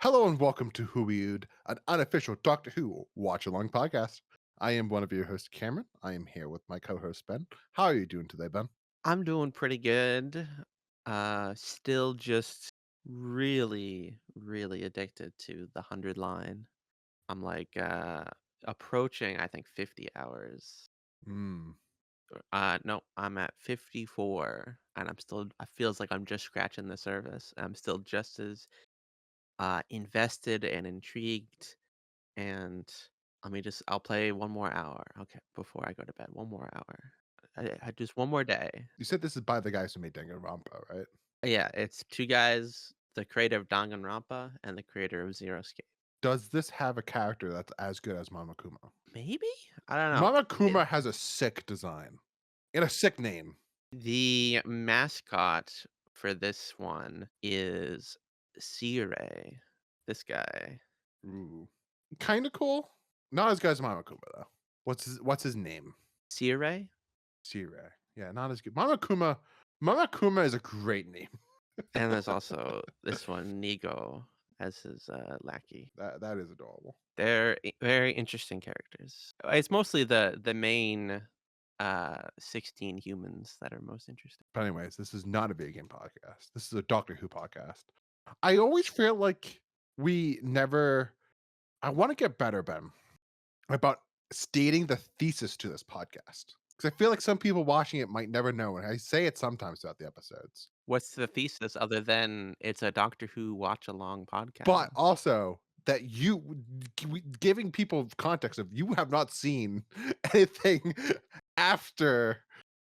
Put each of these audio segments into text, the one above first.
Hello and welcome to Who We'd, an unofficial Doctor Who watch along podcast. I am one of your hosts, Cameron. I am here with my co-host Ben. How are you doing today, Ben? I'm doing pretty good. Still just really addicted to the 100 line. I'm like approaching, I think, 50 hours. Mm. No, I'm at 54 and I feels like I'm just scratching the surface. I'm still just as invested and intrigued and I'll play one more hour. Okay, before I go to bed. One more hour. I just one more day. You said this is by the guys who made Danganronpa, right? Yeah, it's 2 guys, the creator of Danganronpa and the creator of Zero Escape. Does this have a character that's as good as Mama Kuma? Maybe? I don't know. Mama It Kuma has a sick design and a sick name. the mascot for this one is Sea. This guy. Ooh. Kind of cool. Not as good as Mama Kuma though. What's his name? Sea. Sire. Yeah, not as good. Mama Kuma is a great name. And there's also this one, Nigo, as his, lackey. That is adorable. They're very interesting characters. It's mostly the main, 16 humans that are most interesting. But anyways, this is not a video game podcast. This is a Doctor Who podcast. I always feel like we never I want to get better, Ben, about stating the thesis to this podcast. Because I feel like some people watching it might never know, and I say it sometimes throughout the episodes. What's the thesis other than it's a Doctor Who watch along But podcast? also that giving people context of you have not seen anything after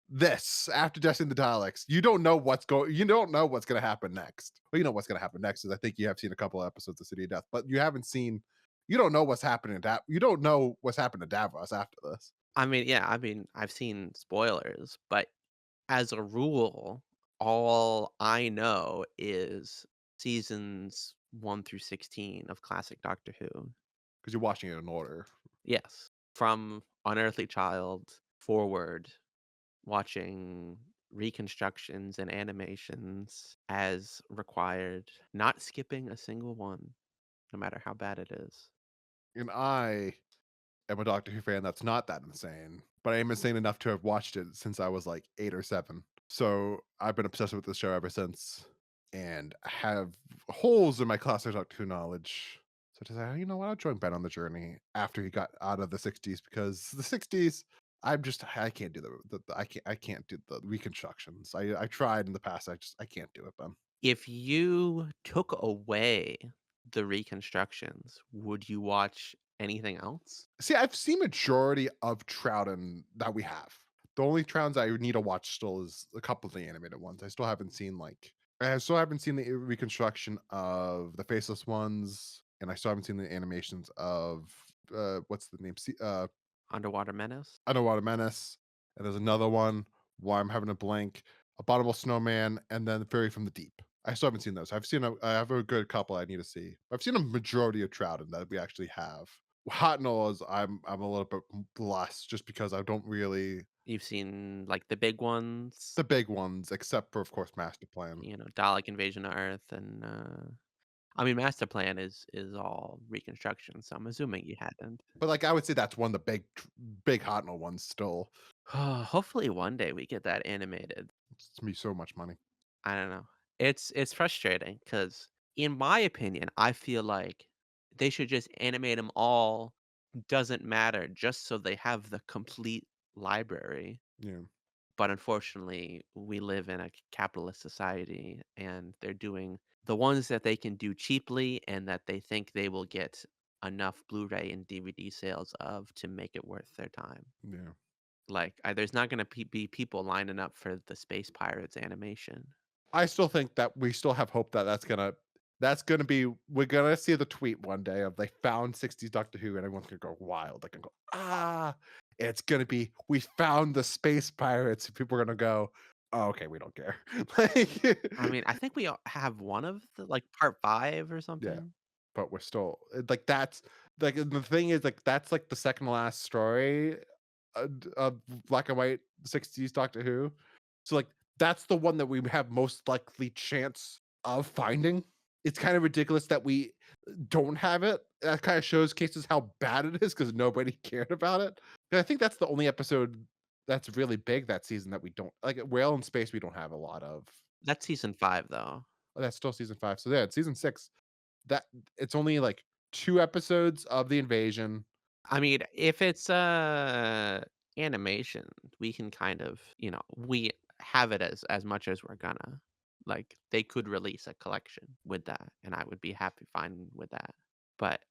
this, after Destiny the Daleks. You don't know what's gonna happen next. Well, you know what's gonna happen next is I think you have seen a couple of episodes of City of Death, but you don't know what's happening you don't know what's happened to Davros after this. I've seen spoilers, but as a rule, all I know is seasons 1 through 16 of classic Doctor Who. Because you're watching it in order. Yes, from Unearthly Child forward, watching reconstructions and animations as required, not skipping a single one, no matter how bad it is. And I am a Doctor Who fan that's not that insane, but I am insane enough to have watched it since I was like 8 or 7. So, I've been obsessed with the show ever since, and I have holes in my classic Doctor Who knowledge. So to say, you know what, I'll join Ben on the journey after he got out of the 60s because the 60s, I can't do I can't do the reconstructions. I tried in the past. I can't do it, Ben. If you took away the reconstructions, would you watch anything else? See, I've seen majority of Troughton that we have. The only Troutons I need to watch still is a couple of the animated ones. I still haven't seen the reconstruction of the faceless ones, and I still haven't seen the animations of what's the name? Underwater Menace? Underwater Menace. And there's another one where I'm having a blank, Abominable Snowman, and then Fairy from the Deep. I still haven't seen those. I have a good couple I need to see. I've seen a majority of Troughton that we actually have. Hot Knows, I'm a little bit less just because I don't really You've seen, like, the big ones, the big ones, except for of course Master Plan. Dalek Invasion of Earth and, Master Plan is all reconstruction, so I'm assuming you hadn't. But like I would say that's one of the big Hot Know ones still. Hopefully one day we get that animated. It's to me so much money. I don't know. It's frustrating because, in my opinion, I feel like they should just animate them all, doesn't matter, just so they have the complete library. Yeah. But unfortunately, we live in a capitalist society, and they're doing the ones that they can do cheaply and that they think they will get enough Blu-ray and DVD sales of to make it worth their time. Yeah. Like, there's not gonna be people lining up for the Space Pirates animation. I still think that we still have hope that that's gonna be we're gonna see the tweet one day of they found 60s Doctor Who and everyone's gonna go wild. They're gonna go, ah, it's gonna be we found the space pirates. People are gonna go, oh, okay, we don't care. Like I think we have one of the like, part 5 or yeah, something? but we're still like that's like the thing is like that's like the second last story of black and white 60s Doctor Who. So like that's the one that we have most likely chance of finding. it's kind of ridiculous that we don't have it. That kind of shows cases how bad it is because nobody cared about it. And I think that's the only episode that's really big that season that we don't like. Whale in Space, we don't have a lot of. That's season 5, though. Oh, that's still season 5. So yeah, it's season 6. That it's only like 2 episodes of the invasion. I mean, if it's, animation, we can kind of, we have it as much as we're gonna. Like, they could release a collection with that, and I would be happy fine with that. But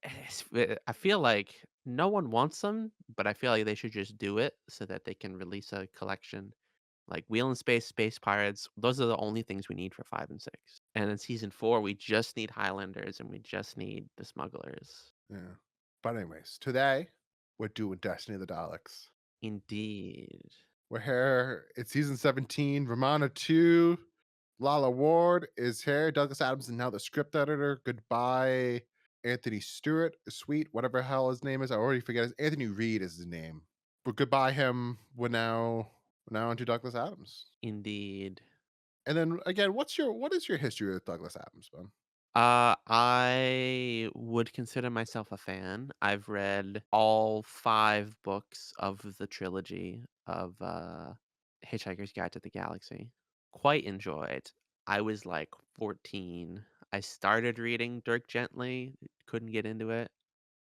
I feel like no one wants them, but I feel like they should just do it so that they can release a collection. Like Wheel in Space, Space Pirates, those are the only things we need for 5 and 6. And in season 4, we just need Highlanders and we just need the Smugglers. Yeah. But anyways, today we're doing Destiny of the Daleks. Indeed. We're here. It's season 17. Romana II. Lalla Ward is here. Douglas Adams is now the script editor. Goodbye, Anthony Stewart. Sweet, whatever the hell his name is. I already forget. Anthony Reed is his name. But goodbye him. We're now onto Douglas Adams. Indeed. And then again, what is your history with Douglas Adams, Ben? I would consider myself a fan. I've read all 5 books of the trilogy of Hitchhiker's Guide to the Galaxy. Quite enjoyed. I was like 14. I started reading Dirk Gently, couldn't get into it.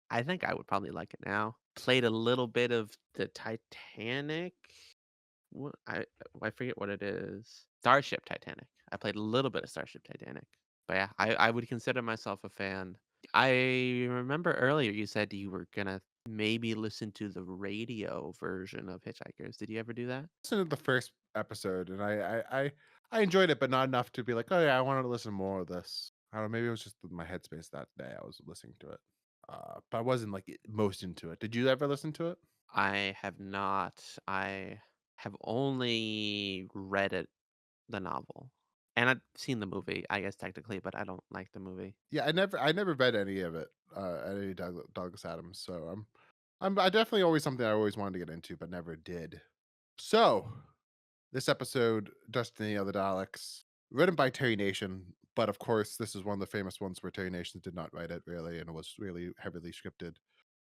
I think I would probably like it now. Played a little bit of the Titanic. What I forget what it is. Starship Titanic. I played a little bit of Starship Titanic. But yeah, I would consider myself a fan. I remember earlier you said you were gonna maybe listen to the radio version of Hitchhikers. Did you ever do that? Listened to the first episode and I enjoyed it, but not enough to be like, oh yeah, I wanted to listen more of this. I don't know, maybe it was just my headspace that day I was listening to it. But I wasn't like most into it. Did you ever listen to it? I have not. I have only read it, the novel. And I've seen the movie, I guess technically, but I don't like the movie. Yeah, I never read any of it, any Douglas Adams. So I definitely always something I always wanted to get into, but never did. So this episode, Destiny of the Daleks, written by Terry Nation, but of course this is one of the famous ones where Terry Nation did not write it really, and it was really heavily scripted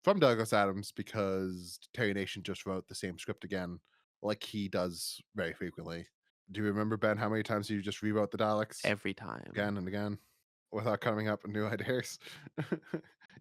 from Douglas Adams because Terry Nation just wrote the same script again, like he does very frequently. Do you remember, Ben, how many times you just rewrote the Daleks Every time. again and again without coming up with new ideas?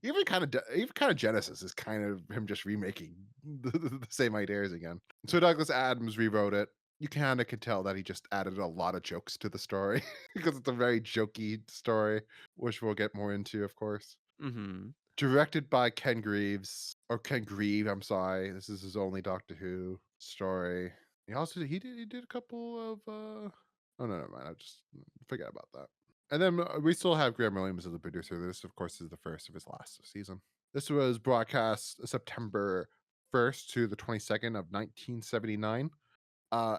Even kind of Genesis is kind of him just remaking the same ideas again. So Douglas Adams rewrote it. You kind of can tell that he just added a lot of jokes to the story because it's a very jokey story, which we'll get more into, of course. Mhm. Directed by Ken Greaves or Ken Grieve. I'm sorry, this is his only Doctor Who story. He did a couple of. Oh no, never mind. I just forget about that. And then we still have Graham Williams as the producer. This, of course, is the first of his last season. This was broadcast September 1st to the 22nd of 1979. Uh,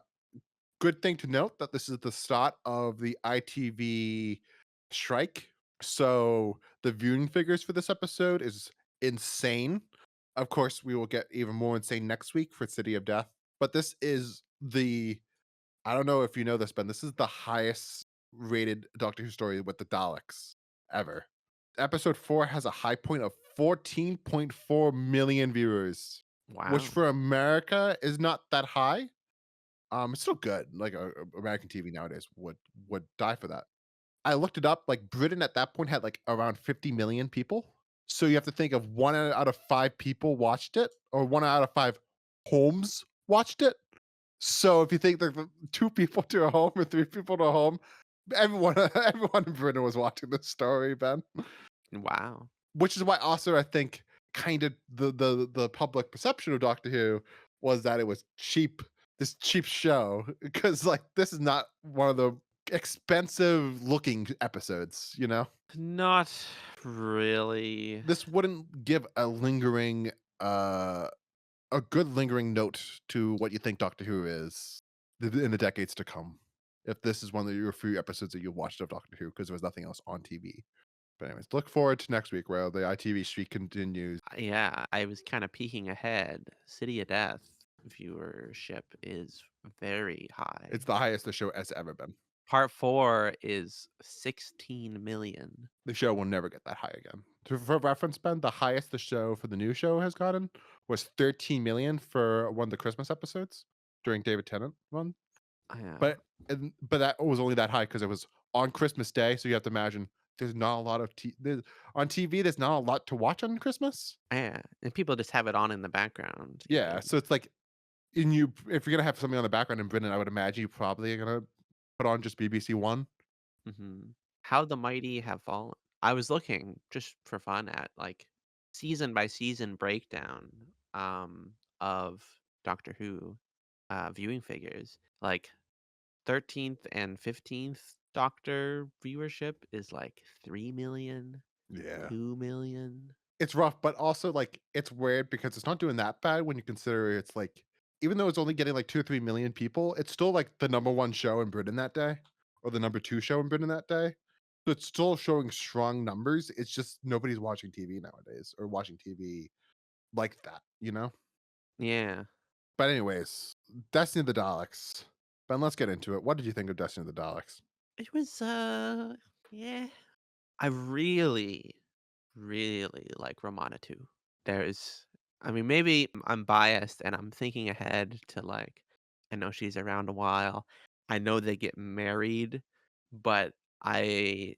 Good thing to note that this is the start of the ITV strike. So the viewing figures for this episode is insane. Of course, we will get even more insane next week for City of Death. But this is I don't know if you know this, Ben. This is the highest rated Doctor Who story with the Daleks ever. Episode 4 has a high point of 14.4 million viewers, which Wow. for America is not that high. It's still good. Like American TV nowadays would die for that. I looked it up. Like Britain at that point had like around 50 million people. So you have to think of 1 out of 5 people watched it, or 1 out of 5 homes watched it. So if you think that 2 people to a home or 3 people to a home, everyone everyone in Britain was watching this story, Ben. Wow. Which is why also I think kind of the public perception of Doctor Who was that it was cheap, this cheap show, because like this is not one of the expensive looking episodes, you know? Not really. This wouldn't give uh a good lingering note to what you think Doctor Who is in the decades to come. If this is one of your few episodes that you watched of Doctor Who, because there was nothing else on TV. But anyways, look forward to next week where the ITV streak continues. Yeah, I was kind of peeking ahead. City of Death viewership is very It's high. the highest the show has ever been. Part 4 is 16,000,000. The show will never get that high again. For reference, Ben, the highest the show for the new show has gotten was 13 million for one of the Christmas episodes during David Tennant one. Yeah, But that was only that high because it was on Christmas Day, so you have to imagine there's not a lot of on TV, there's not a lot to watch on Christmas. yeah, and people just have it on in the background, Yeah, and so it's like and you if you're gonna have something on the background in Britain, I would imagine you probably are gonna put on just BBC One. mhm. How the Mighty Have Fallen. I was looking just for fun at, like, season by season breakdown, of Doctor Who, viewing figures. Like, 13th and 15th Doctor viewership is, like, 3,000,000, Yeah. 2,000,000. It's rough, but also, like, it's weird because it's not doing that bad when you consider it's, like even though it's only getting, like, 2 or 3 million people, it's still, like, the number 1 show in Britain that day, or the number 2 show in Britain that day. So it's still showing strong numbers, it's just nobody's watching TV nowadays, or watching TV like that, you know? Yeah. But anyways, Destiny of the Daleks. Ben, let's get into it. What did you think of Destiny of the Daleks? It was, yeah. I really, really like Romana II. There's I mean, maybe I'm biased and I'm thinking ahead to, like, I know she's around a while. I know they get married, but I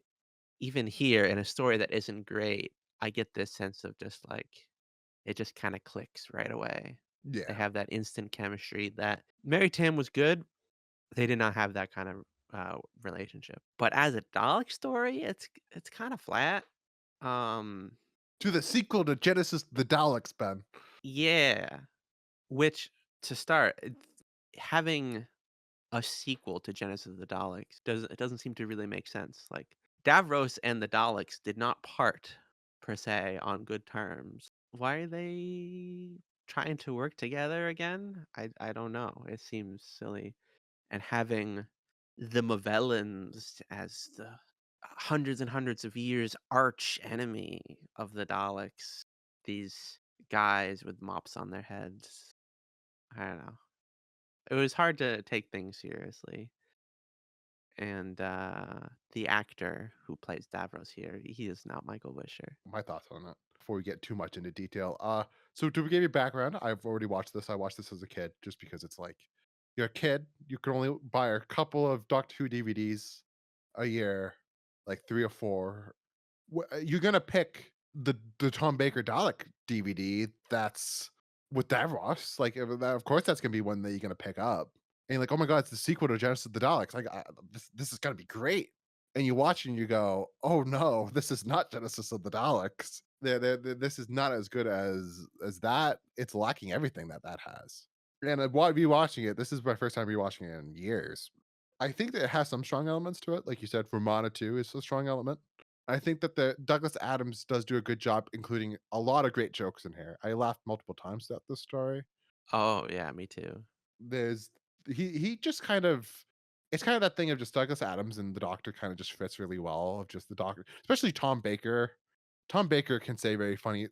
even here in a story that isn't great, I get this sense of just, like, it just kinda clicks right away. They Yeah. have that instant chemistry that Mary Tam was good. They did not have that kind of, relationship. But as a Dalek story, it's kinda flat. Um, To the sequel to Genesis the Daleks, Ben. yeah, which to start, having a sequel to Genesis of the Daleks doesn't seem to really make sense. Like, Davros and the Daleks did not part per se on good terms. Why are they trying to work together again? I don't know. It seems silly. And having the Movellans as the hundreds and hundreds of years arch enemy of the Daleks, these guys with mops on their heads. I don't know. It was hard to take things seriously. And the actor who plays Davros here, he is not Michael Wisher. My thoughts on it before we get too much into detail. So to give you background, I've already watched this. I watched this as a kid just because it's like you're a kid, you can only buy a couple of Doctor Who DVDs a year, like 3 or 4. You're gonna pick the Tom Baker Dalek DVD that's with Davros. Like, of course, that's gonna be one that you're gonna pick up. And you're like, oh my god, it's the sequel to Genesis of the Daleks. Like, this is gonna be great. And you watch and you go, oh no, this is not Genesis of the Daleks. This is not as good as that. It's lacking everything that that has. And while rewatching it, this is my first time rewatching it in years. I think that it has some strong elements to it. Like you said, Romana 2 is a strong element. I think that the Douglas Adams does do a good job including a lot of great jokes in here. I laughed multiple times at this story. Oh yeah, me too. There's he just kind of it's kind of that thing of just Douglas Adams and the Doctor kind of just fits really well of just the Doctor, especially Tom Baker. Tom Baker can say very funny.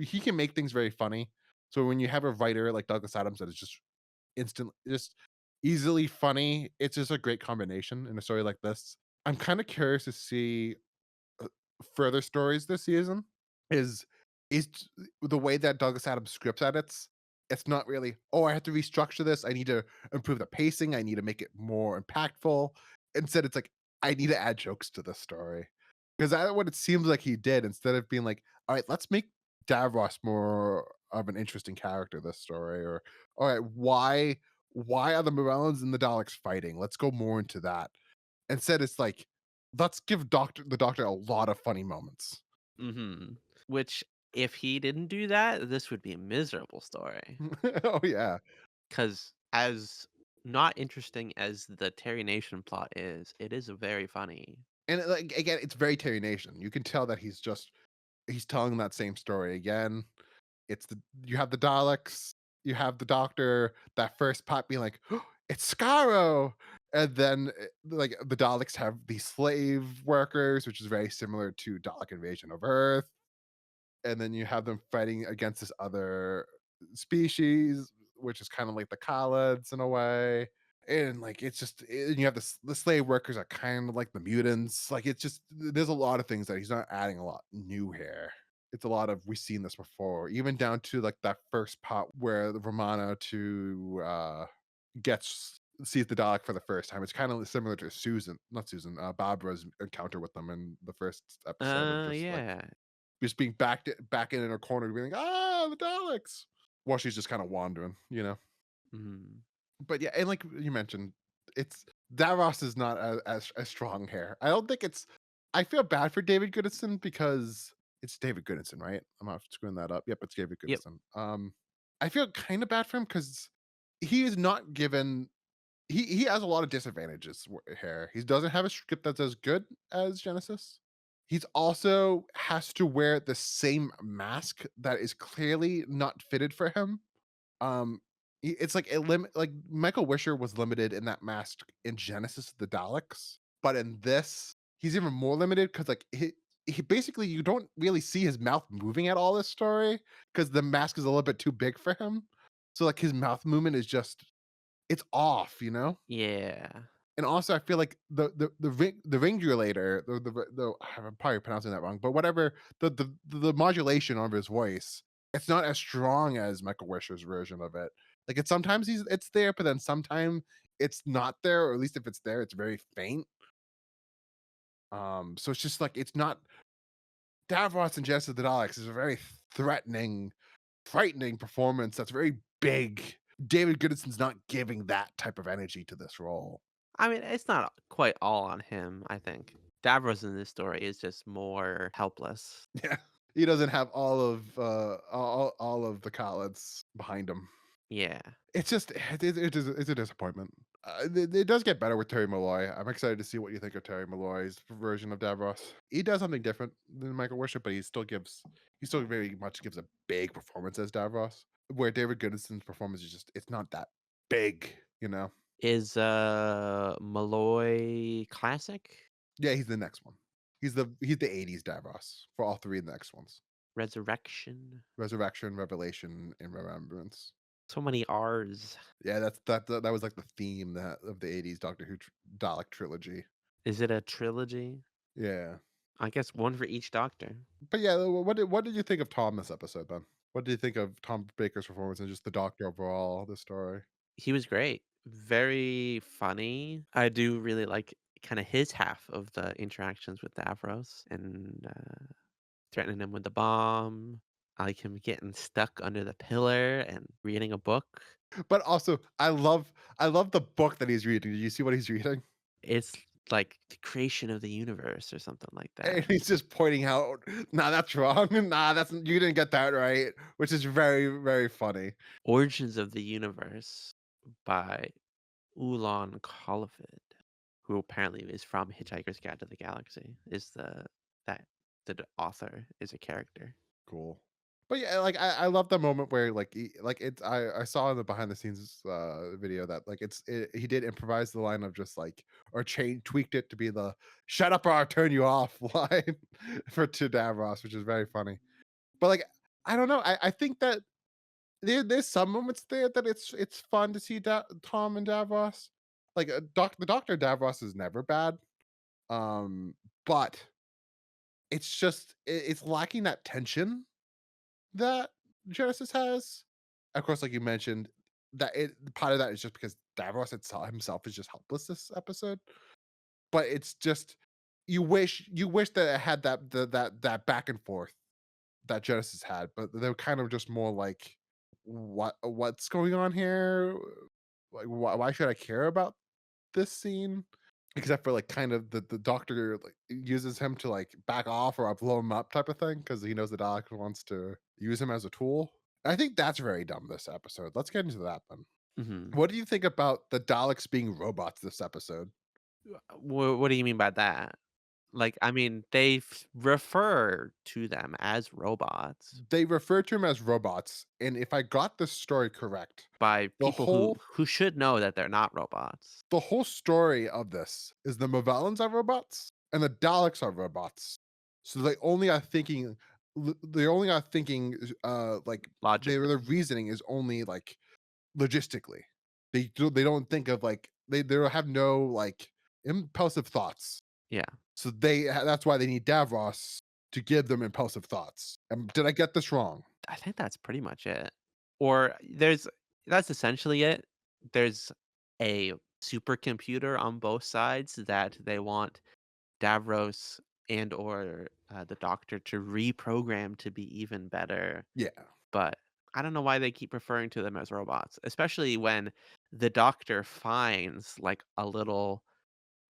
He can make things very funny. So when you have a writer like Douglas Adams that is just easily funny, it's just a great combination in a story like this. I'm kind of curious to see uh, further stories this season is is the way that Douglas Adams scripts edits. It's not really, oh, I have to restructure this. I need to improve the pacing. I need to make it more impactful. Instead, it's like, I need to add jokes to the story. Because that's what it seems like he did. Instead of being like, all right, let's make Davros more of an interesting character this story. Or, all right, why are the Morellans and the Daleks fighting? Let's go more into that. Instead, it's like, let's give the Doctor a lot of funny moments. Mhm. Which, if he didn't do that, this would be a miserable story. Oh, yeah. Because as not interesting as the Terry Nation plot is, it is a very funny. And, like, again, it's very Terry Nation. You can tell that he's telling that same story again. It's the you have the Daleks, you have the Doctor, that first part being like, "Oh, it's Skaro!" And then, like, the Daleks have these slave workers, which is very similar to Dalek Invasion of Earth. And then you have them fighting against this other species, which is kind of like the Khalids in a way. And like it's just and you have the slave workers are kind of like the mutants. Like it's just there's a lot of things that he's not adding a lot new here. It's a lot of we've seen this before, even down to like that first part where the Romana to gets sees the Dalek for the first time. It's kind of similar to not Susan, Barbara's encounter with them in the first episode of Yeah. just being back in her corner, being like, "Ah, the Daleks," while she's just kind of wandering, you know. Mhm. But yeah, and like you mentioned, it's Davros is not as strong here. I don't think it's. I feel bad for David Goodison because it's David Goodison, right? I'm not screwing that up. Yep, it's David Yep. Goodison. I feel kind of bad for him because he is not given. He has a lot of disadvantages here. He doesn't have a script that's as good as Genesis. He's also has to wear the same mask that is clearly not fitted for him. It's like a limit. Like Michael Wisher was limited in that mask in Genesis of the Daleks, but in this, he's even more limited because like he basically you don't really see his mouth moving at all this story because the mask is a little bit too big for him. So like his mouth movement is just it's off, you know. Yeah. And also, I feel like the ringulator, I'm probably pronouncing that wrong, but whatever the modulation of his voice, it's not as strong as Michael Wisher's version of it. Like it's sometimes it's there, but then sometimes it's not there, or at least if it's there, it's very faint. So it's just like it's not Davros and Jess of the Daleks is a very threatening, frightening performance that's very big. David Goodison's not giving that type of energy to this role. I mean, it's not quite all on him, I think. Davros in this story is just more helpless. Yeah. He doesn't have all of the collets behind him. Yeah. It's just it's a disappointment. It does get better with Terry Malloy. I'm excited to see what you think of Terry Malloy's version of Davros. He does something different than Michael Worship, but he still very much gives a big performance as Davros. Where David Goodison's performance is just it's not that big, you know. Is Malloy classic? Yeah, he's the next one. He's the '80s Davros for all three of the next ones. Resurrection? Resurrection, Revelation, and Remembrance. So many R's. Yeah, that was like the theme that of the '80s Doctor Who Dalek trilogy. Is it a trilogy? Yeah, I guess one for each doctor. but yeah, what did you think of Tom this episode then? What did you think of Tom Baker's performance and just the Doctor overall? The story. He was great. Very funny. I do really like kind of his half of the interactions with Davros and threatening him with the bomb. I like him getting stuck under the pillar and reading a book. But also, I love the book that he's reading. Did you see what he's reading? It's like the creation of the universe or something like that. And he's just pointing out, "Nah, that's wrong. Nah, that's you didn't get that right," which is very funny. Origins of the Universe by Ulan Khalifid, who apparently is from Hitchhiker's Guide to the Galaxy, is that the author is a character. Cool. But yeah, like I love the moment where like like it's I saw in the behind the scenes video that like he did improvise the line of just like or chain tweaked it to be the "shut up or I'll turn you off" line for to Davros, which is very funny. But like I don't know, I think that there's some moments there that it's fun to see Tom and Davros. Like the Doctor Davros is never bad, but it's just it's lacking that tension that Genesis has. Of course, like you mentioned, that part of that is just because Davros himself is just helpless this episode. But it's just you wish that it had that back and forth that Genesis had, but they're kind of just more like what's going on here? Like why should I care about this scene? Except for like kind of the doctor like uses him to like back off or blow him up type of thing because he knows the Dalek wants to use him as a tool. I think that's very dumb this episode. Let's get into that then. Hmm. What do you think about the Daleks being robots this episode? What do you mean by that? Like, I mean, they refer to them as robots They refer to him as robots, and if I got this story correct, by the people who whole should know that they're not robots. the whole story of this is the Movellans are robots and the Daleks are robots. So they only are thinking like Logically. their reasoning is only like logistically. They don't think of like They don't have no like impulsive thoughts. Yeah. So that's why they need Davros to give them impulsive thoughts. Did I get this wrong? I think that's pretty much it. Or that's essentially it. There's a supercomputer on both sides that they want Davros and or the Doctor to reprogram to be even better. Yeah. But I don't know why they keep referring to them as robots, especially when the Doctor finds like a little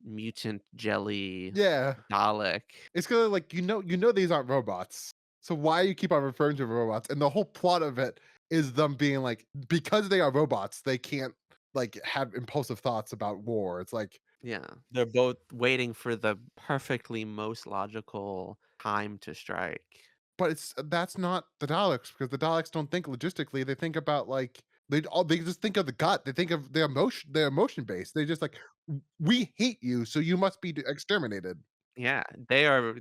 mutant jelly Yeah. Dalek. It's gonna like you know these aren't robots. So why you keep on referring to robots? And the whole plot of it is them being like because they are robots, they can't like have impulsive thoughts about war. It's like Yeah, they're both waiting for the perfectly most logical time to strike. but it's that's not the Daleks because the Daleks don't think logistically. They think about like they just think of the gut. They think of their emotion based. They just like we hate you, so you must be exterminated. Yeah, they are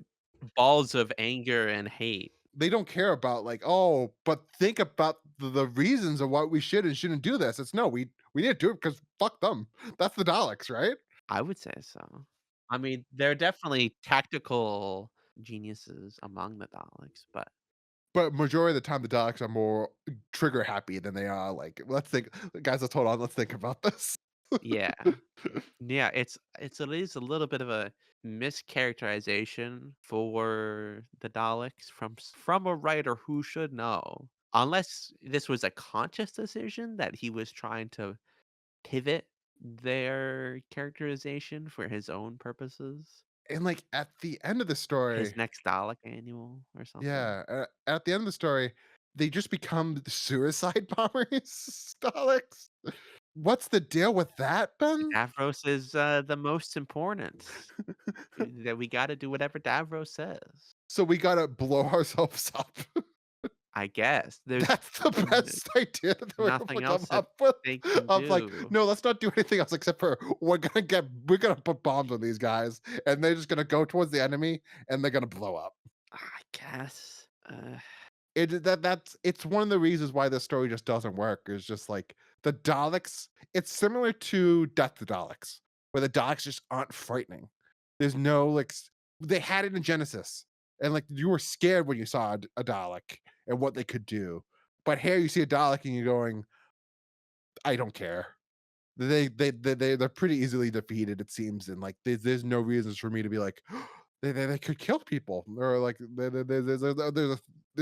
balls of anger and hate. They don't care about like, oh, but think about the reasons of why we should and shouldn't do this. It's no, we need to do it because fuck them. That's the Daleks, right? I would say so. I mean, they're definitely tactical geniuses among the Daleks, but But majority of the time, the Daleks are more trigger happy than they are like, let's think, guys. Let's hold on. Let's think about this. yeah. Yeah, it's at least a little bit of a mischaracterization for the Daleks from a writer who should know. Unless this was a conscious decision that he was trying to pivot their characterization for his own purposes. And like at the end of the His story, next Dalek annual or something. yeah, at the end of the story, they just become the suicide bombers, Daleks. What's the deal with that, Ben? Davros is the most important. That we got to do whatever Davros says. So we gotta blow ourselves up. I guess there's That's the best idea that we're able to nothing come else that up with. they can Of like, do. no, let's not do anything else except for we're gonna put bombs on these guys, and they're just gonna go towards the enemy, and they're gonna blow up. I guess. That's it's one of the reasons why this story just doesn't work. Is just like the Daleks. It's similar to Death to Daleks, where the Daleks just aren't frightening. There's no like they had it in Genesis, and like you were scared when you saw a Dalek and what they could do. But here you see a Dalek and you're going, I don't care. They're pretty easily defeated, it seems, and like there's no reasons for me to be like they could kill people or like there's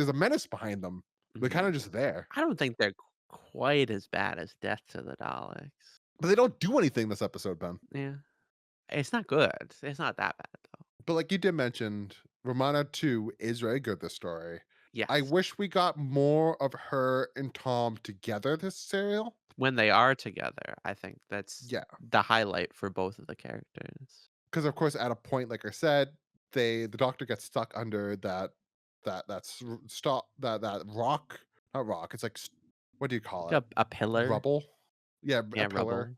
a menace behind them. They're kind Mhm. of just there, I don't think they're quite as bad as Death to the Daleks. but they don't do anything this episode, Ben. Yeah. It's not good. It's not that bad though. But like you did mention, Romana II is very good. This story. I Yes. wish we got more of her and Tom together this serial. When they are together, I think that's Yeah, the highlight for both of the characters. because of course at a point, like I said, the doctor gets stuck under that rock, not rock. It's like what do you call it? Like a pillar. Rubble. Yeah, a Yeah, pillar. rubble.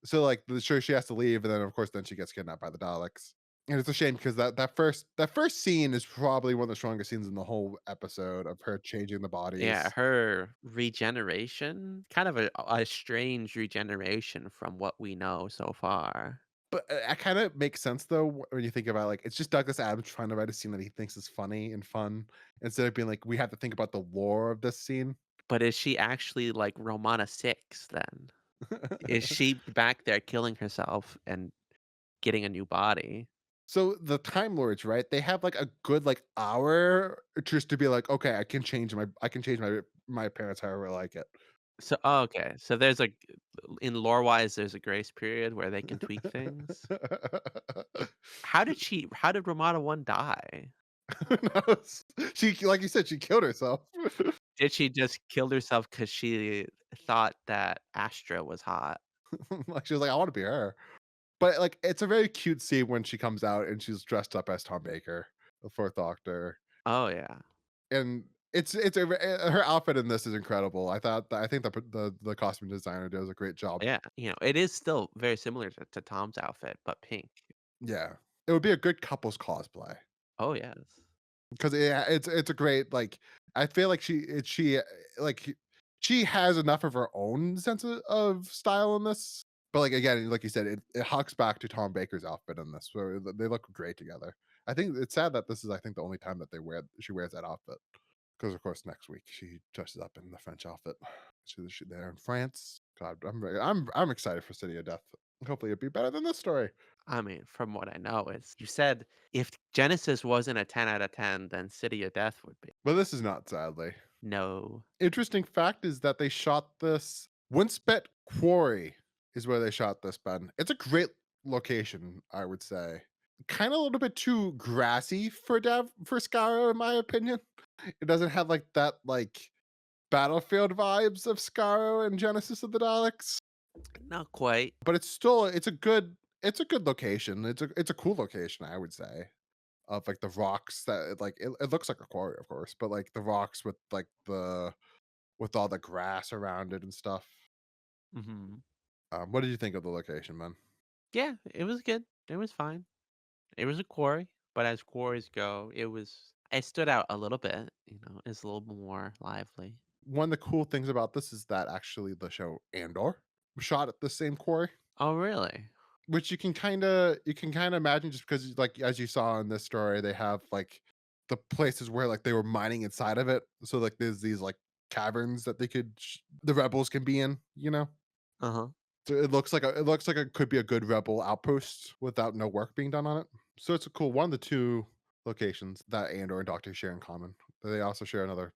So like sure she has to leave, and then of course then she gets kidnapped by the Daleks. And it's a shame because that first scene is probably one of the strongest scenes in the whole episode of her changing the Yeah, bodies. her regeneration, kind of a strange regeneration from what we know so far. But it kind of makes sense though when you think about like it's just Douglas Adams trying to write a scene that he thinks is funny and fun instead of being like we have to think about the lore of this scene. But is she actually like Romana 6 then? Is she back there killing herself and getting a new body? So the Time Lords, right? They have like a good like hour just to be like, okay, I can change my parents however I like it. So oh, okay. So there's a in lore-wise, there's a grace period where they can tweak things. How did Romana 1 die? Who knows? She like you said, she killed herself. Did she just kill herself because she thought that Astra was hot? Like she was like, I want to be her. But like it's a very cute scene when she comes out and she's dressed up as Tom Baker, the fourth Doctor. Oh, yeah. And her outfit in this is incredible. I think the costume designer does a great job. Yeah, it is still very similar to Tom's outfit, but pink. Yeah. It would be a good couples cosplay. Oh, yes. 'Cause yeah, it's a great, like I feel like like, she has enough of her own sense of style in this, But, like, again, like you said, it harks back to Tom Baker's outfit in this, where they look great together. I think it's sad that this is, I think, the only time that she wears that outfit, because of course, next week, she dresses up in the French outfit. She there in France. God, I'm excited for City of Death. Hopefully, it'll be better than this story. I mean, from what I know, it's you said if Genesis wasn't a 10 out of 10, then City of Death would be. But this is not, sadly. No. Interesting fact is that they shot this Winspet Quarry is where they shot this, Ben. It's a great location, I would say. Kinda a little bit too grassy for Skaro, in my opinion. It doesn't have, like, that, like, battlefield vibes of Skaro and Genesis of the Daleks, Not quite. but it's a good location. It's a cool location, I would say, of, like, the rocks that, like, it looks like a quarry, of course, but, like, the rocks with, like, with all the grass around it and stuff. Mhm. What did you think of the location, man? Yeah, it was good. It was fine. It was a quarry, but as quarries go, it stood out a little bit, it's a little more lively. One of the cool things about this is that actually the show Andor was shot at the same quarry, Oh, really? which you can kinda imagine just because, like, as you saw in this story, they have, like, the places where, like, they were mining inside of it. So, like, there's these, like, caverns that the rebels can be in, you know? Uh-huh. So it looks like it could be a good rebel outpost without no work being done on it. So it's a cool one of the 2 locations that Andor and Doctor share in common. They also share another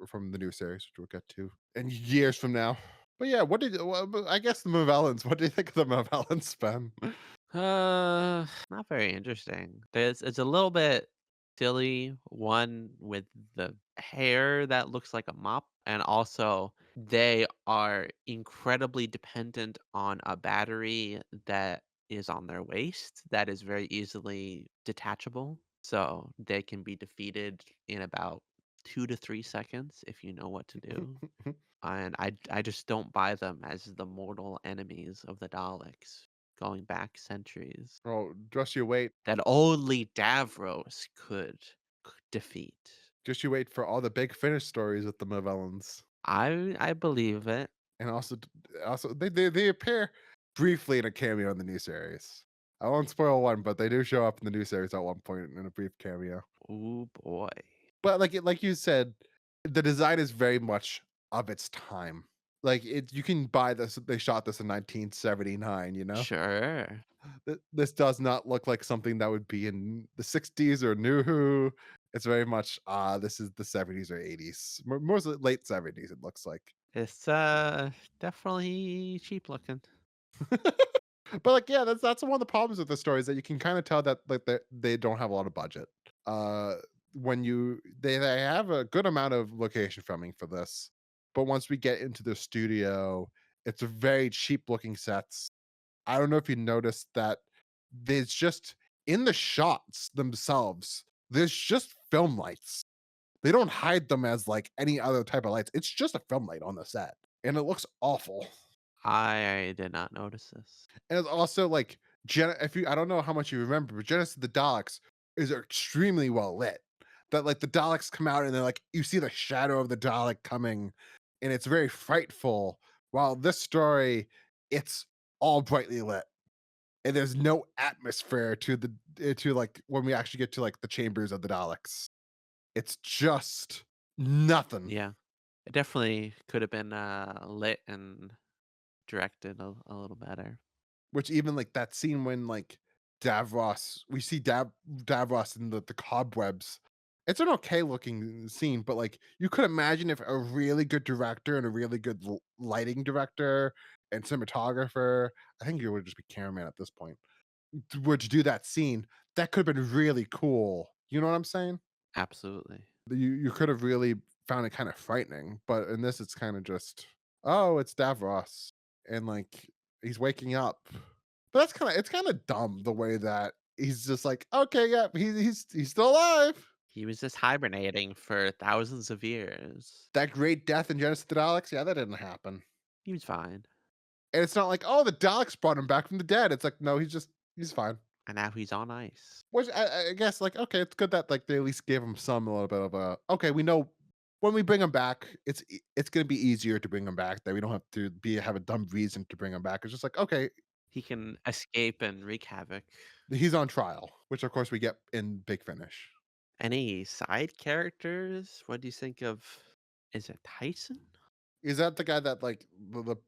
from the new series, which we'll get to in years from now. But yeah, I guess the Movellans. What do you think of the Movellans, Ben? Not very interesting. It's a little bit silly, one with the hair that looks like a mop, and also they are incredibly dependent on a battery that is on their waist that is very easily detachable. So they can be defeated in about 2 to 3 seconds if you know what to do. And I just don't buy them as the mortal enemies of the Daleks going back centuries Oh, just you wait. that only Davros could defeat. Just you wait for all the big finish stories with the Movellans. I believe it. And also they appear briefly in a cameo in the new series. I won't spoil one, but they do show up in the new series at one point in a brief cameo. Oh boy. But like you said, the design is very much of its time. Like you can buy this. They shot this in 1979. Sure. This does not look like something that would be in the 60s or New Who. It's very much this is the 70s or 80s, mostly late 70s. It looks like. It's definitely cheap looking. But like, yeah, that's one of the problems with the story is that you can kind of tell that like they don't have a lot of budget. Uh, when they have a good amount of location filming for this, but once we get into the studio, it's a very cheap looking sets. I don't know if you noticed that there's just in the shots themselves, there's just film lights. They don't hide them as like any other type of lights. It's just a film light on the set, and it looks awful. I did not notice this. And it's also like if you I don't know how much you remember, but Genesis of the Daleks is extremely well lit. That like the Daleks come out and then like you see the shadow of the Dalek coming, and it's very frightful. While this story, it's all brightly lit. And there's no atmosphere to like when we actually get to like the chambers of the Daleks. It's just nothing. Yeah. It definitely could have been lit and directed a little better. Which even like that scene when like we see Davros in the cobwebs. It's an okay looking scene, but like you could imagine if a really good director and a really good lighting director and cinematographer, I think you would just be cameraman at this point, were to do that scene, that could have been really cool. You know what I'm saying? Absolutely. You could have really found it kind of frightening, but in this, it's kind of just, oh, it's Davros, and like he's waking up. But it's kind of dumb the way that he's just like, okay, yeah, he's still alive. He was just hibernating for thousands of years. That great death in Genesis of the Daleks, yeah, that didn't happen. He was fine. And it's not like, oh, the Daleks brought him back from the dead. It's like, no, he's fine. And now he's on ice. Which I guess like, okay, it's good that like they at least gave him some a little bit of a okay, we know when we bring him back, it's gonna be easier to bring him back. That we don't have to have a dumb reason to bring him back. It's just like okay, He can escape and wreak havoc. he's on trial, which of course we get in Big Finish. Any side characters? What do you think of is it Tyson? Is that the guy that like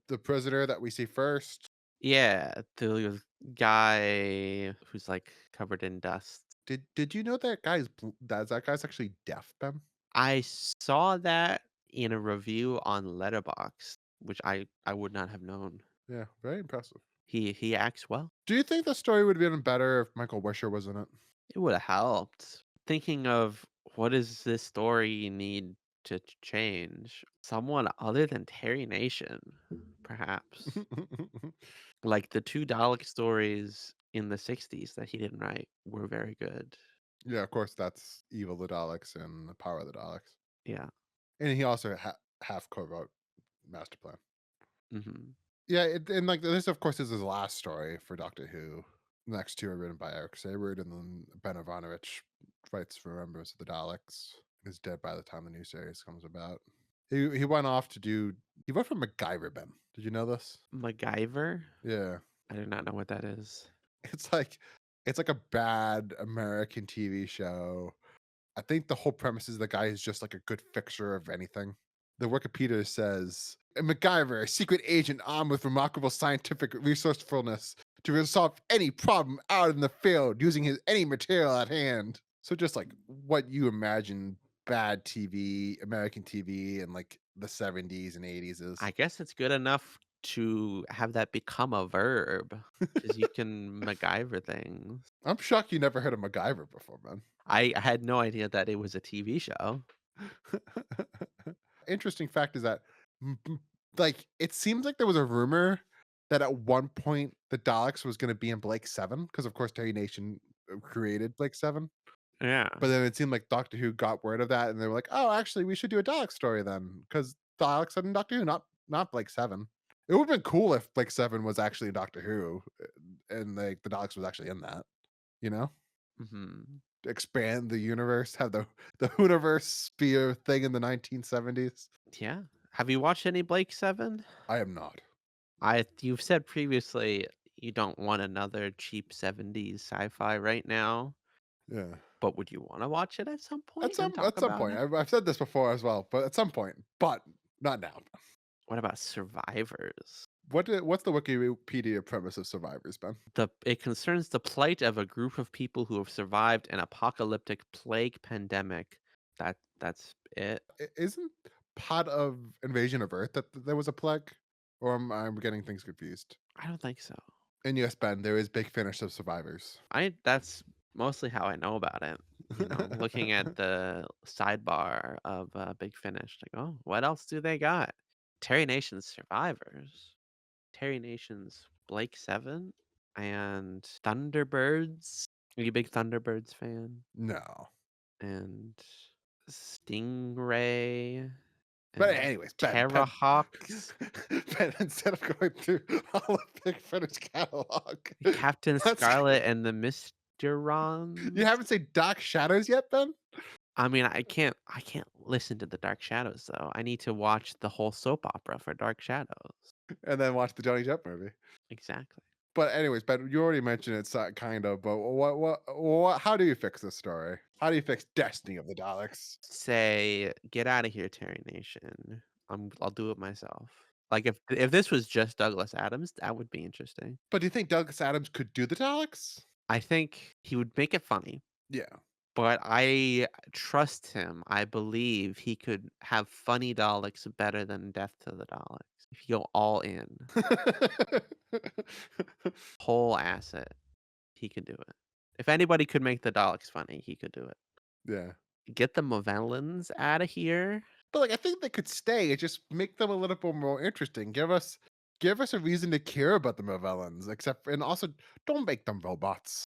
the prisoner that we see first? Yeah, the guy who's, like, covered in dust. Did you know that that guy's actually deaf, Ben? I saw that in a review on Letterboxd, which I would not have known. Yeah, very impressive. He acts well. Do you think the story would have been better if Michael Wisher was in it? It woulda helped. Thinking of what does this story need to change? Someone other than Terry Nation, perhaps. Like, the 2 Dalek stories in the '60s that he didn't write were very good. Yeah, of course, that's Evil the Daleks and the Power of the Daleks. Yeah. And he also half co-wrote Master Plan. Mhm. Yeah, and like this, of course, is his last story for Doctor Who. The next two are written by Eric Sayward, and then Ben Ivanovich writes for Remembrance of the Daleks. Is dead by the time the new series comes about. He went off to do. He went for MacGyver. Ben, did you know this? MacGyver? Yeah, I do not know what that is. it's like it's like a bad American TV show. I think the whole premise is the guy is just like a good fixer of anything. The Wikipedia says a MacGyver, a secret agent armed with remarkable scientific resourcefulness to resolve any problem out in the field using his any material at hand. So just like what you imagine bad TV, American TV in like the 70s and 80s I is. guess it's good enough to have that become a verb, because you can MacGyver things. I'm shocked you never heard of MacGyver before, man. I had no idea that it was a TV show. Interesting fact is that, like, it seems like there was a rumor that at one point the Daleks was going to be in Blake 7 because, of course, Terry Nation created Blake 7. Yeah. But then it seemed like Doctor Who got word of that and they were like, oh, actually, we should do a Dalek story then because Daleks are in Doctor Who, not Blake 7. It would have been cool if Blake 7 was actually in Doctor Who and like the Daleks was actually in that, you know? Mhm. Expand the universe, have the universe be a thing in the 1970s. Yeah. Have you watched any Blake 7? I am not. You've said previously you don't want another cheap '70s sci-fi right now, Yeah. but would you wanna watch it at some point and talk At some about point. it? I've said this before as well, but at some point, but not now. What about Survivors? What's the Wikipedia premise of Survivors, Ben? It concerns the plight of a group of people who have survived an apocalyptic plague pandemic. That's it? Isn't part of Invasion of Earth that there was a plague? Or am I getting things confused? I don't think so. And yes, Ben, there is Big Finish of Survivors. I That's mostly how I know about it, looking at the sidebar of, Big Finish, like, "Oh, what else do they got?" Terry Nation's Survivors, Terry Nation's Blake 7, and Thunderbirds. Are you a big Thunderbirds fan? No. And Stingray But and anyways, Ben, Terrahawks, Ben, instead of going through all of Big Finish catalog, Captain let's Scarlet and the you Mysterons. haven't seen Dark Shadows yet, Ben? I mean, I can't listen to the Dark Shadows, though. I need to watch the whole soap opera for Dark Shadows. And then watch the Johnny Depp movie. Exactly. But anyways, Ben, you already mentioned it, kind of. But what? How do you fix this story? How do you fix Destiny of the Daleks? Say, "Get out of here, Terry Nation. I'll do it myself." Like, if this was just Douglas Adams, that would be interesting. But do you think Douglas Adams could do the Daleks? I think he would make it funny. Yeah. But I trust him. I believe he could have funny Daleks better than Death to the Daleks. If you go all in, whole asset, he could do it. If anybody could make the Daleks funny, he could do it. Yeah. Get the Movellans out of here. But like, I think they could stay. Just make them a little bit more interesting. Give us a reason to care about the Movellans. And also, don't make them robots.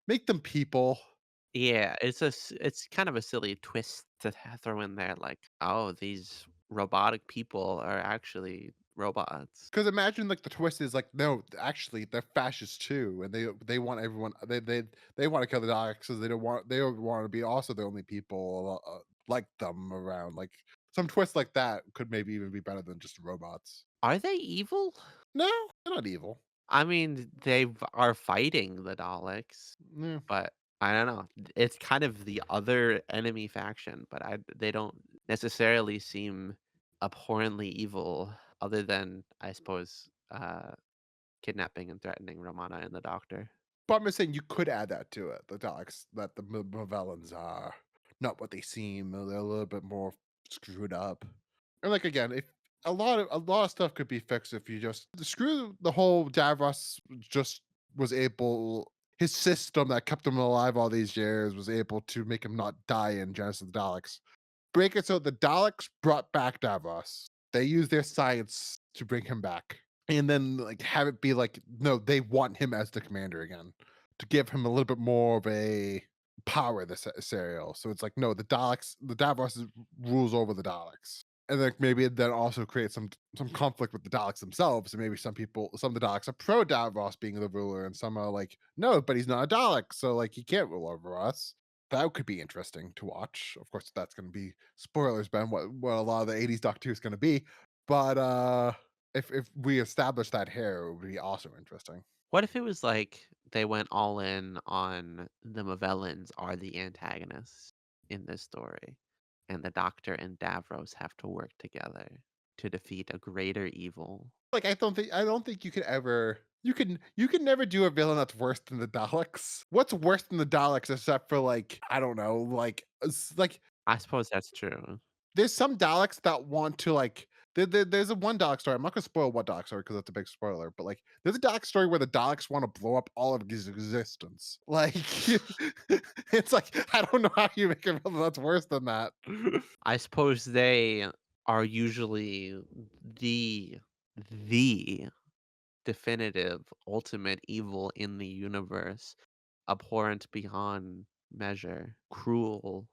Make them people. Yeah, it's kind of a silly twist to throw in there, like, oh, these robotic people are actually robots. Because imagine like the twist is like, no, actually they're fascists too, and they want everyone they want to kill the Daleks because they don't want to be also the only people like them around. Like some twist like that could maybe even be better than just robots. Are they evil? No, they're not evil. I mean, are fighting the Daleks, Yeah. but I don't know. It's kind of the other enemy faction, but they don't necessarily seem abhorrently evil, other than I suppose kidnapping and threatening Romana and the Doctor. But I'm just saying you could add that to it. The Daleks, that the Movellans are not what they seem. They're a little bit more screwed up. And like again, if a lot of stuff could be fixed if you just screw the whole Davros just was able his system that kept him alive all these years was able to make him not die in Genesis of the Daleks. Break it so the Daleks brought back Davros. They used their science to bring him back. And then like have it be like, no, they want him as the commander again to give him a little bit more of a power this serial. So it's like, no, the Davros rules over the Daleks. And then maybe it then also creates some conflict with the Daleks themselves. And maybe some of the Daleks are pro Davros being the ruler, and some are like, no, but he's not a Dalek, so like he can't rule over us. That could be interesting to watch. Of course, that's going to be spoilers, Ben. What a lot of the '80s Doctor Who is going to be, but if we establish that here, it would be also interesting. What if it was like they went all in on the Movellans are the antagonists in this story, and the Doctor and Davros have to work together to defeat a greater evil? Like I don't think you can never do a villain that's worse than the Daleks. What's worse than the Daleks except for like I don't know, like like I suppose that's true. there's some Daleks that want to like there's a one Dalek story. I'm not gonna spoil what Dalek story because that's a big spoiler, but like there's a Dalek story where the Daleks want to blow up all of his existence. Like it's like I don't know how you make a villain that's worse than that. I suppose they are usually the the definitive ultimate evil in the universe, abhorrent beyond measure, cruel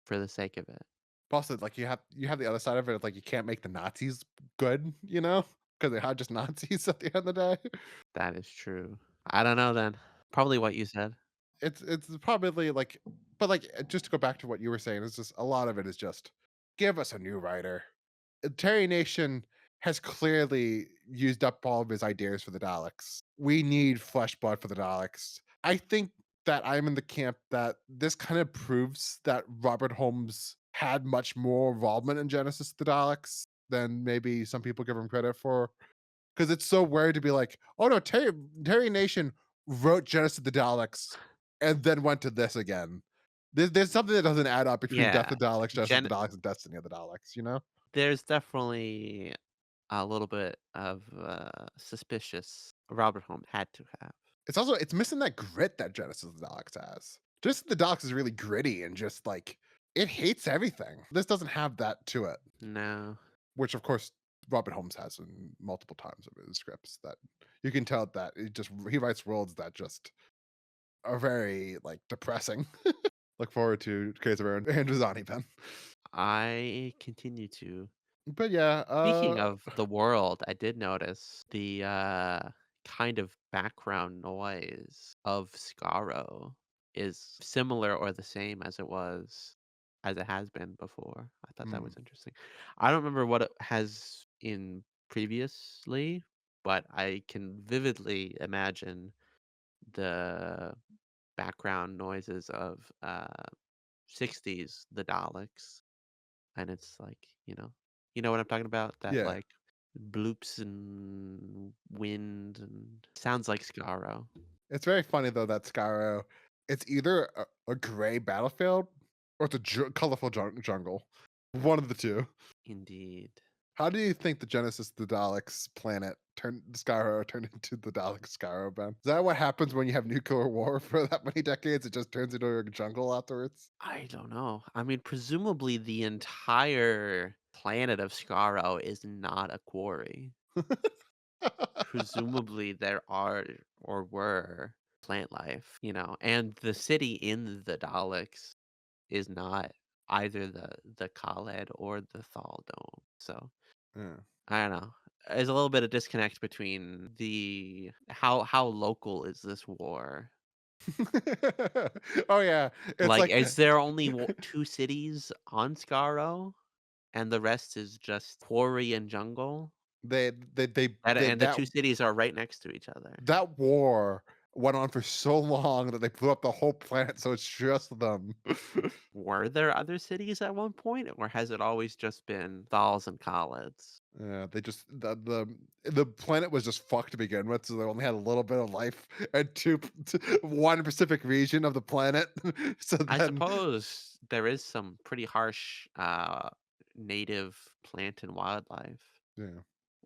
for the sake of it. Plus, it's like you have the other side of it. It's like you can't make the Nazis good, because they are just Nazis at the end of the day. That is true. I don't know then. Probably what you said. It's probably like, but like just to go back to what you were saying, it's just a lot of it is just give us a new writer. Terry Nation has clearly used up all of his ideas for the Daleks. We need flesh blood for the Daleks. I think that I'm in the camp that this kind of proves that Robert Holmes had much more involvement in Genesis of the Daleks than maybe some people give him credit for. Because it's so weird to be like, oh no, Terry Nation wrote Genesis of the Daleks and then went to this again. There's something that doesn't add up between Death Yeah. of the Daleks, Genesis of Gen the Daleks, and Destiny of the Daleks. there's definitely a little bit of suspicious Robert Holmes had to have. It's missing that grit that Genesis of the Daleks has. Genesis of the Daleks is really gritty and just like it hates everything. This doesn't have that to it, No. which of course Robert Holmes has in multiple times of his scripts. That you can tell that he writes worlds that just are very like depressing. Look forward to Case of Aaron Androzani, Ben. I continue to. But yeah, Speaking of the world, I did notice the kind of background noise of Scaro is similar or the same as it has been before. I thought that hmm, was interesting. I don't remember what it has in previously, but I can vividly imagine the background noises of 60s the Daleks, and it's like, you know what I'm talking about? That yeah, like bloops and wind and sounds like Scaro. it's very funny though that Skyro, it's either a gray battlefield or it's a colorful jungle. One of the two. Indeed. How do you think the Genesis of the Daleks planet turned into the Dalek Skyro, Ben? Is that what happens when you have nuclear war for that many decades? It just turns into a jungle afterwards? I don't know. I mean, presumably the entire planet of Scaro is not a quarry. Presumably there are or were plant life, and the city in the Daleks is not either the Khaled or the Thal Dome. So Yeah. I don't know. There's a little bit of disconnect between the how local is this war Oh yeah, it's Like, like is there only 2 cities on Skaro, and the rest is just quarry and jungle? And the that 2 cities are right next to each other. that war went on for so long that they blew up the whole planet, so it's just them. Were there other cities at one point, or has it always just been Thals and Khalids? Yeah, they just the planet was just fucked to begin with, so they only had a little bit of life and one Pacific region of the planet. So I then, suppose there is some pretty harsh, native plant and wildlife, yeah.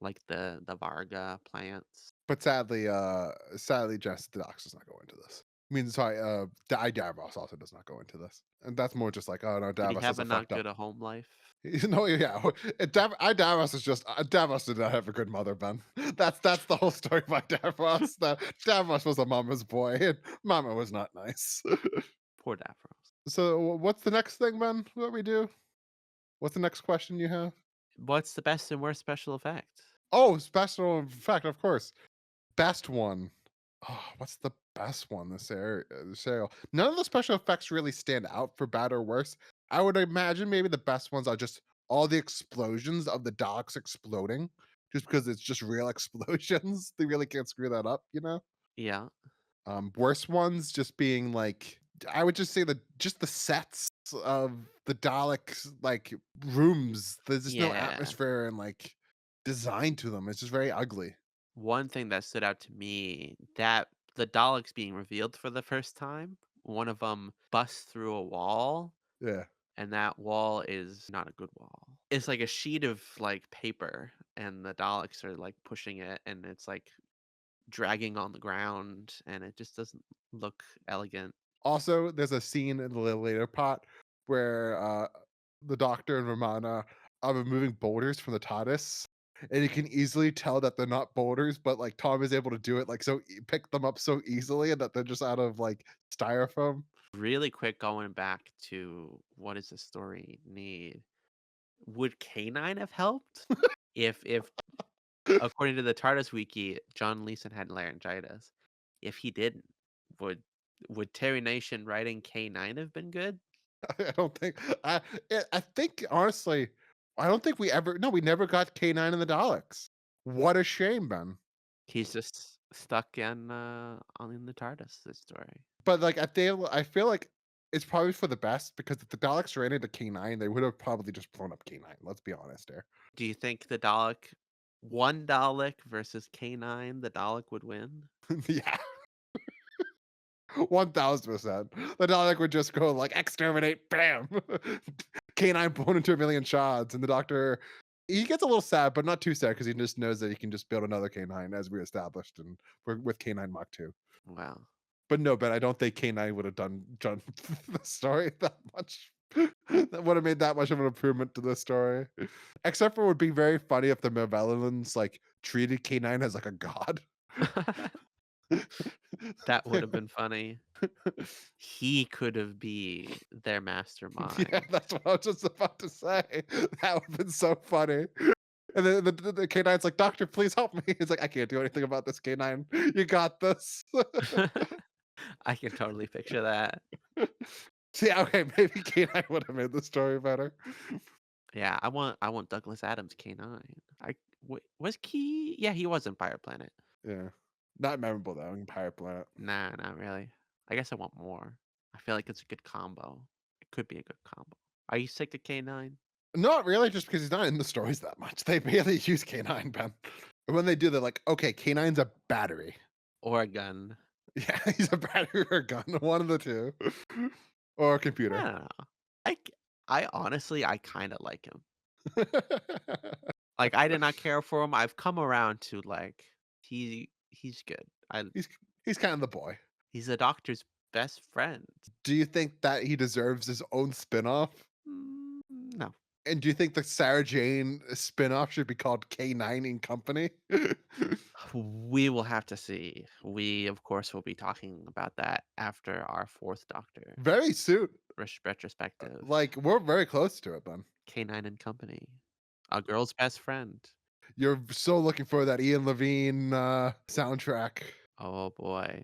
like the Varga plants. But sadly, Jess the Docs does not go into this. I mean, sorry, Davros also does not go into this, and that's more just like, oh no, Did he Davros have has a a not fucked good up. a home life? No, yeah, Davros is just Davros did not have a good mother, Ben. That's the whole story about Davros. That Davros was a mama's boy, and Mama was not nice. Poor Davros. So, what's the next thing, Ben? What we do? What's the next question you have? What's the best and worst special effect? Oh, special effect, of course. Best one. Oh, what's the best one this area? This serial. None of the special effects really stand out for bad or worse. I would imagine maybe the best ones are just all the explosions of the docks exploding, just because it's just real explosions. They really can't screw that up, you know. Yeah. Worst ones just being like I would just say the sets of the Daleks like rooms. There's just no Yeah. atmosphere and like design to them. It's just very ugly. One thing that stood out to me, that the Daleks being revealed for the first time, one of them busts through a wall, Yeah. and that wall is not a good wall. It's like a sheet of, like, paper, and the Daleks are, like, pushing it, and it's, like, dragging on the ground, and it just doesn't look elegant. Also, there's a scene in the later part where the Doctor and Romana are removing boulders from the TARDIS, and you can easily tell that they're not boulders, but like Tom is able to do it like pick them up so easily, and that they're just out of like styrofoam. Really quick going back to what does the story need? Would K9 have helped? If according to the TARDIS wiki, John Leeson had laryngitis. If he didn't, would would Terry Nation writing K9 have been good? I don't think I I think honestly, I don't think we never got K9 in the Daleks. What a shame, Ben. He's just stuck in the TARDIS this story. But, like, I feel like it's probably for the best because if the Daleks ran into K9, they would have probably just blown up K9, let's be honest here. Do you think the Dalek one Dalek versus K9, the Dalek would win? Yeah, 1000%. The Dalek would just go, like, "Exterminate, bam!" K9 blown into a million shards, and the Doctor he gets a little sad, but not too sad because he just knows that he can just build another K9 as we established and with K9 Mach 2. Well, But no, but I don't think K9 would have done the story that much. That would have made that much of an improvement to the story. Except for it would be very funny if the Movellans like treated K9 as like a god. that would have been funny. He could have be their Yeah, mastermind. that's what I was just about to say. That would have been so funny. And then the K9's like, Doctor, please help me. He's like, I can't do anything about this K9. You got this. I can totally picture that. Yeah, okay, maybe K9 would have made the story better. Yeah, I want Douglas Adams K9. Was Key? Yeah, he was in Pirate Planet. Yeah. Not memorable though in Pirate Planet. Nah, not really. I guess I want more. I feel like it's a good combo. It could be a good combo. Are you sick of K9 Not really, just because he's not in the stories that much. They barely use K9, Ben. And when they do, they're like, okay, K9's a battery. or a gun? Yeah, he's a battery or a gun, one of the two. Or a I computer. don't know. I k- I honestly I kind of like him. Like I did not care for him. I've come around to like he's good. I he's he's kind of the boy. He's the doctor's best friend. Do you think that he deserves his own spin-off? No. And do you think the Sarah Jane spin-off should be called K9 in Company? We will have to see. We, of course, will be talking about that after our fourth Doctor Very soon. retrospective. Like, we're very close to it, Ben. K9 and Company. A girl's best friend. You're so looking for that Ian Levine soundtrack. Oh boy.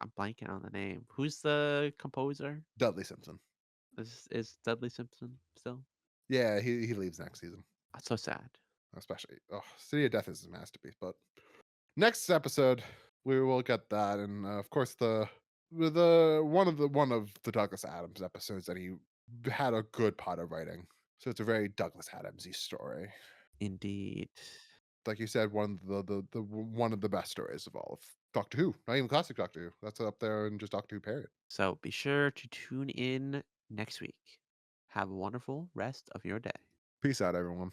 I'm blanking on the name. Who's the composer? Dudley Simpson. Is Dudley Simpson still? Yeah, he leaves next season. That's so sad. Especially, oh, City of Death is a masterpiece. But next episode, we will get that, and of course the one of the Douglas Adams episodes that he had a good part of writing. So it's a very Douglas Adamsy story. Indeed. Like you said, one of the best stories of all of Doctor Who. Not even classic Doctor Who. That's up there in just Doctor Who period. So be sure to tune in next week. Have a wonderful rest of your day. Peace out, everyone.